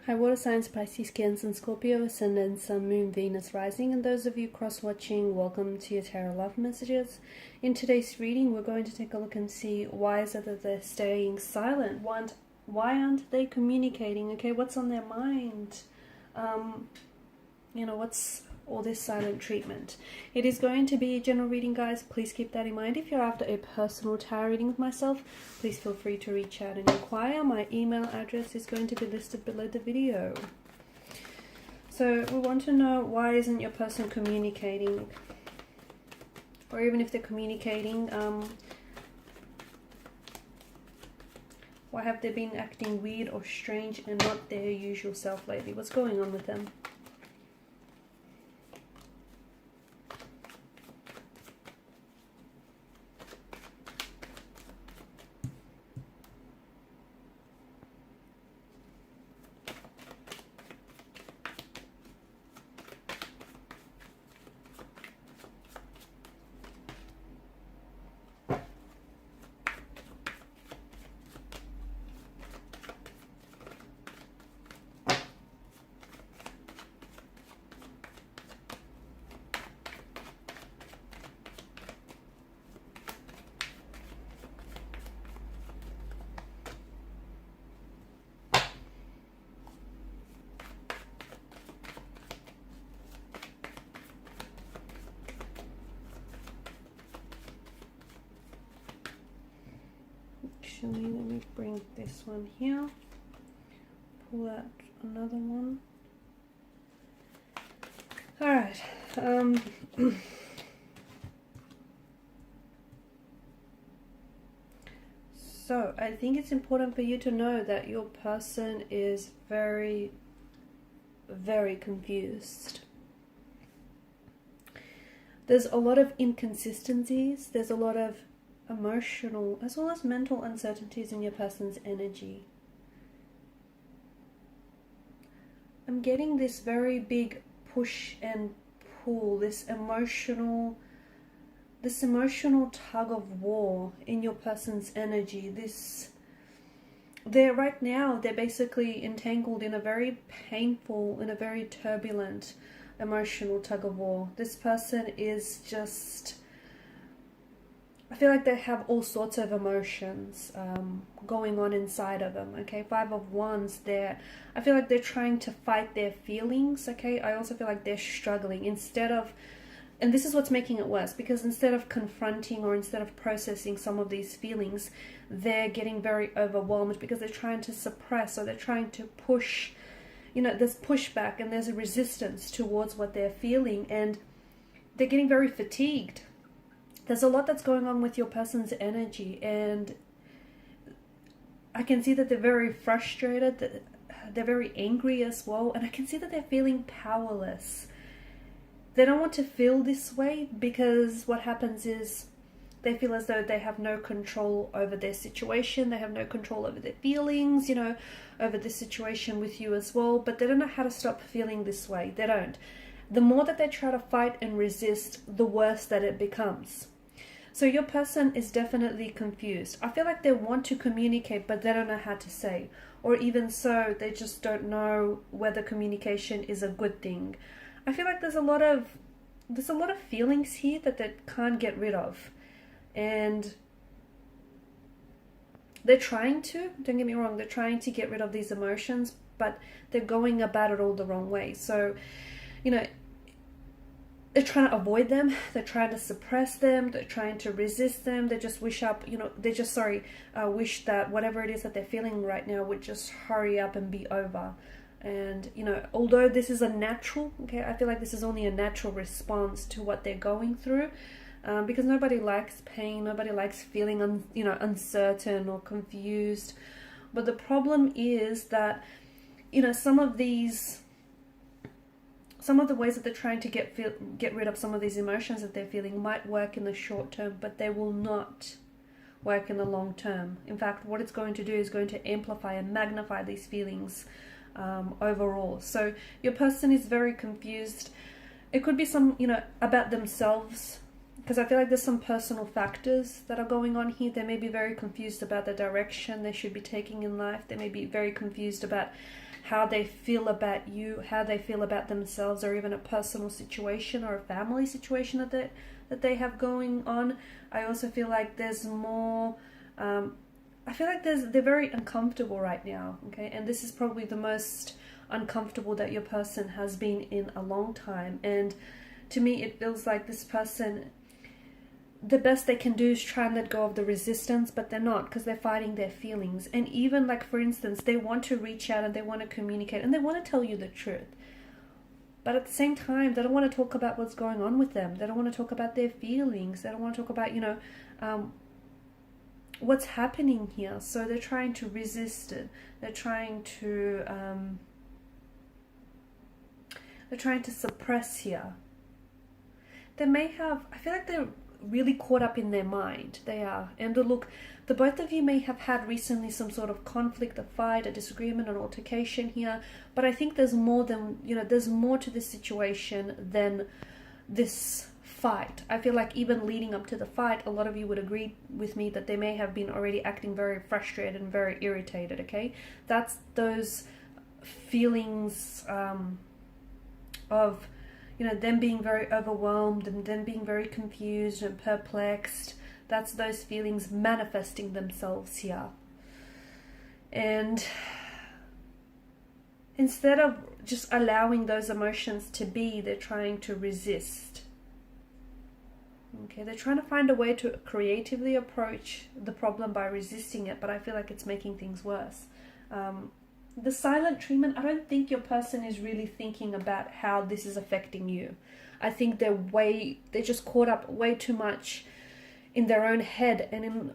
Hi water signs, Pisces, Cancer and Scorpio, Ascendant, Sun, Moon, Venus, Rising, and those of you cross-watching, welcome to your Tarot Love Messages. In today's reading, we're going to take a look and see why is it that they're staying silent? Why aren't they communicating? Okay, what's on their mind? What's all this silent treatment? It is going to be a general reading, guys. Please keep that in mind. If you're after a personal tarot reading with myself, please feel free to reach out and inquire. My email address is going to be listed below the video. So we want to know, why isn't your person communicating? Or even if they're communicating, why have they been acting weird or strange and not their usual self lately? What's going on with them? Actually, let me bring this one here, pull out another one. Alright, so I think it's important for you to know that your person is very, very confused. There's a lot of inconsistencies, there's a lot of emotional as well as mental uncertainties in your person's energy. I'm getting this very big push and pull, this emotional tug of war in your person's energy. Right now they're basically entangled in a very painful, in a very turbulent emotional tug of war. This person is just, I feel like they have all sorts of emotions going on inside of them, okay? Five of Wands, I feel like they're trying to fight their feelings, okay? I also feel like they're struggling and this is what's making it worse, because instead of confronting or instead of processing some of these feelings, they're getting very overwhelmed because they're trying to suppress, or they're trying to push, there's pushback and there's a resistance towards what they're feeling, and they're getting very fatigued. There's a lot that's going on with your person's energy, and I can see that they're very frustrated, that they're very angry as well, and I can see that they're feeling powerless. They don't want to feel this way, because what happens is they feel as though they have no control over their situation, they have no control over their feelings, over the situation with you as well, but they don't know how to stop feeling this way. They don't. The more that they try to fight and resist, the worse that it becomes. So your person is definitely confused. I feel like they want to communicate, but they don't know how to say. Or even so, they just don't know whether communication is a good thing. I feel like there's a lot of feelings here that they can't get rid of. And they're trying to, don't get me wrong, they're trying to get rid of these emotions, but they're going about it all the wrong way. So, they're trying to avoid them, they're trying to suppress them, they're trying to resist them, they just wish that whatever it is that they're feeling right now would just hurry up and be over. And, although this is a natural, okay, I feel like this is only a natural response to what they're going through, because nobody likes pain, nobody likes feeling, uncertain or confused. But the problem is that, some of the ways that they're trying to get rid of some of these emotions that they're feeling might work in the short term, but they will not work in the long term. In fact, what it's going to do is going to amplify and magnify these feelings overall. So your person is very confused. It could be some, about themselves, because I feel like there's some personal factors that are going on here. They may be very confused about the direction they should be taking in life. They may be very confused about how they feel about you, how they feel about themselves, or even a personal situation or a family situation that they have going on. I also feel like there's more, I feel like they're very uncomfortable right now, okay? And this is probably the most uncomfortable that your person has been in a long time. And to me, it feels like this person, the best they can do is try and let go of the resistance, but they're not, because they're fighting their feelings. And even like, for instance, they want to reach out and they want to communicate and they want to tell you the truth, but at the same time they don't want to talk about what's going on with them. They don't want to talk about their feelings. They don't want to talk about, what's happening here. So they're trying to resist it. They're trying to suppress here. They may have, I feel like they're really caught up in their mind. They are. And look, the both of you may have had recently some sort of conflict, a fight, a disagreement, an altercation here, but I think there's more than, there's more to this situation than this fight. I feel like even leading up to the fight, a lot of you would agree with me that they may have been already acting very frustrated and very irritated, okay? That's those feelings of them being very overwhelmed and them being very confused and perplexed. That's those feelings manifesting themselves here. And instead of just allowing those emotions to be, they're trying to resist. Okay, they're trying to find a way to creatively approach the problem by resisting it, but I feel like it's making things worse. The silent treatment, I don't think your person is really thinking about how this is affecting you. I think they're just caught up way too much in their own head and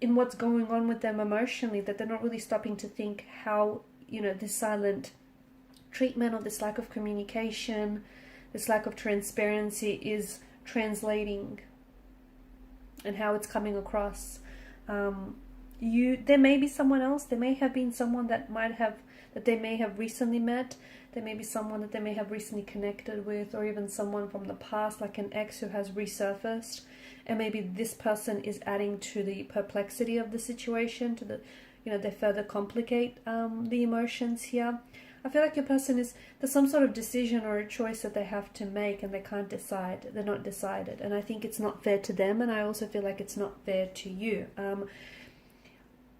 in what's going on with them emotionally, that they're not really stopping to think how, this silent treatment or this lack of communication, this lack of transparency is translating and how it's coming across. There may be someone else. There may have been someone that they may have recently met. There may be someone that they may have recently connected with, or even someone from the past, like an ex who has resurfaced. And maybe this person is adding to the perplexity of the situation, to the, they further complicate the emotions here. I feel like your person there's some sort of decision or a choice that they have to make and they can't decide. They're not decided. And I think it's not fair to them. And I also feel like it's not fair to you.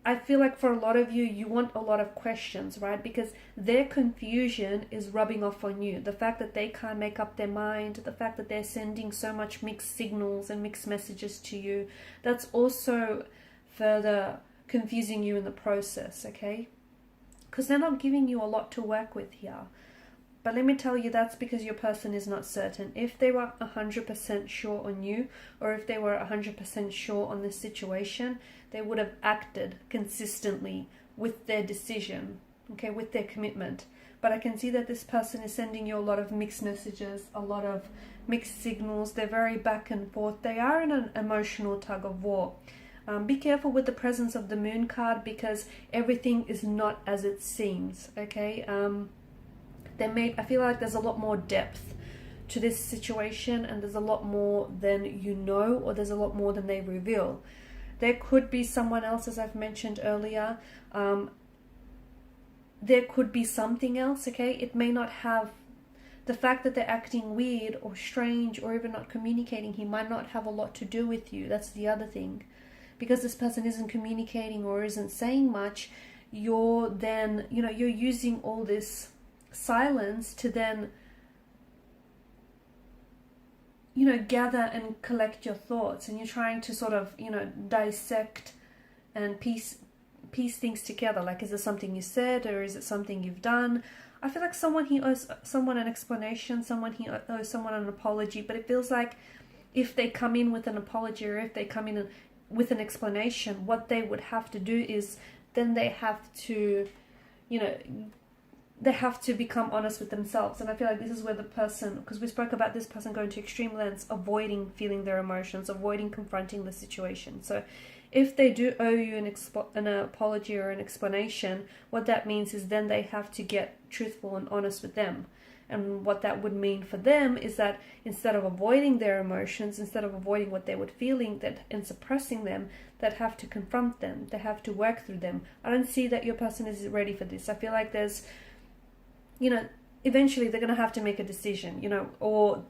I feel like for a lot of you, you want a lot of questions, right? Because their confusion is rubbing off on you. The fact that they can't make up their mind, the fact that they're sending so much mixed signals and mixed messages to you, that's also further confusing you in the process, okay? Because they're not giving you a lot to work with here. But let me tell you, that's because your person is not certain. If they were 100% sure on you, or if they were 100% sure on this situation, they would have acted consistently with their decision, okay, with their commitment. But I can see that this person is sending you a lot of mixed messages, a lot of mixed signals. They're very back and forth. They are in an emotional tug of war. Be careful with the presence of the moon card, because everything is not as it seems, okay? I feel like there's a lot more depth to this situation, and there's a lot more than you know, or there's a lot more than they reveal. There could be someone else, as I've mentioned earlier. There could be something else, okay? It may not have the fact that they're acting weird or strange or even not communicating. He might not have a lot to do with you. That's the other thing. Because this person isn't communicating or isn't saying much, you're then, you're using all this silence to then gather and collect your thoughts, and you're trying to sort of dissect and piece things together. Like, is it something you said, or is it something you've done? I feel like he owes someone an explanation, he owes someone an apology, but it feels like if they come in with an apology, or if they come in with an explanation, what they would have to do is then they have to they have to become honest with themselves. And I feel like this is where the person, because we spoke about this person going to extreme lengths, avoiding feeling their emotions, avoiding confronting the situation. So if they do owe you an apology or an explanation, what that means is then they have to get truthful and honest with them. And what that would mean for them is that instead of avoiding their emotions, instead of avoiding what they were feeling and suppressing them, they'd have to confront them. They have to work through them. I don't see that your person is ready for this. I feel like there's you know, eventually they're going to have to make a decision, you know, or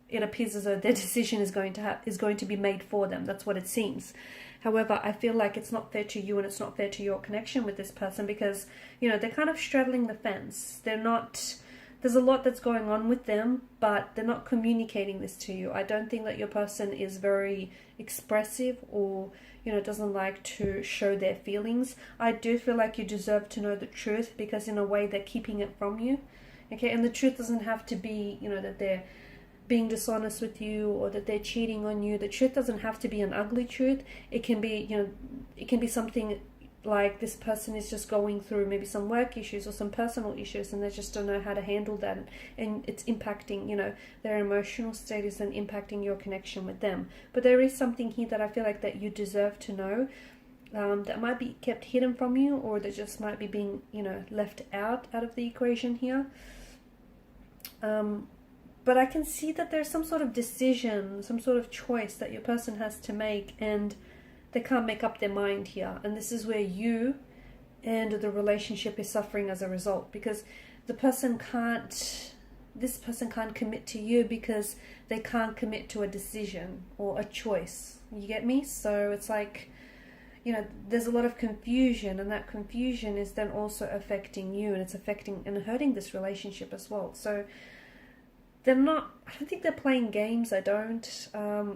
it appears as though their decision is going to be made for them. That's what it seems. However, I feel like it's not fair to you and it's not fair to your connection with this person because, you know, they're kind of straddling the fence. They're not, there's a lot that's going on with them, but they're not communicating this to you. I don't think that your person is very expressive or, you know, doesn't like to show their feelings. I do feel like you deserve to know the truth because in a way they're keeping it from you. Okay, and the truth doesn't have to be, you know, that they're being dishonest with you or that they're cheating on you. The truth doesn't have to be an ugly truth. It can be, you know, it can be something like this person is just going through maybe some work issues or some personal issues and they just don't know how to handle that, and it's impacting, you know, their emotional status and impacting your connection with them. But there is something here that I feel like that you deserve to know, that might be kept hidden from you, or that just might be being, you know, left out of the equation here. But I can see that there's some sort of decision, some sort of choice that your person has to make, and they can't make up their mind here. And this is where you and the relationship is suffering as a result, because this person can't commit to you because they can't commit to a decision or a choice. You get me? So it's like, you know, there's a lot of confusion, and that confusion is then also affecting you, and it's affecting and hurting this relationship as well. So I don't think they're playing games. I don't.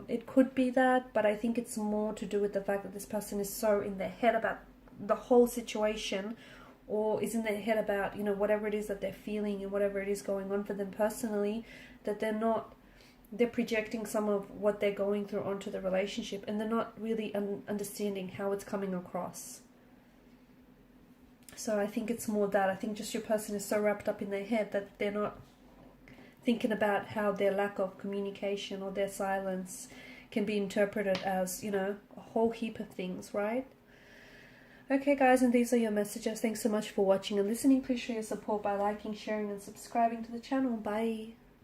It could be that, but I think it's more to do with the fact that this person is so in their head about the whole situation, or is in their head about, you know, whatever it is that they're feeling and whatever it is going on for them personally, that they're projecting some of what they're going through onto the relationship, and they're not really understanding how it's coming across. So I think it's more that. I think just your person is so wrapped up in their head that they're not thinking about how their lack of communication or their silence can be interpreted as, you know, a whole heap of things, right? Okay, guys, and these are your messages. Thanks so much for watching and listening. Please show your support by liking, sharing, and subscribing to the channel. Bye.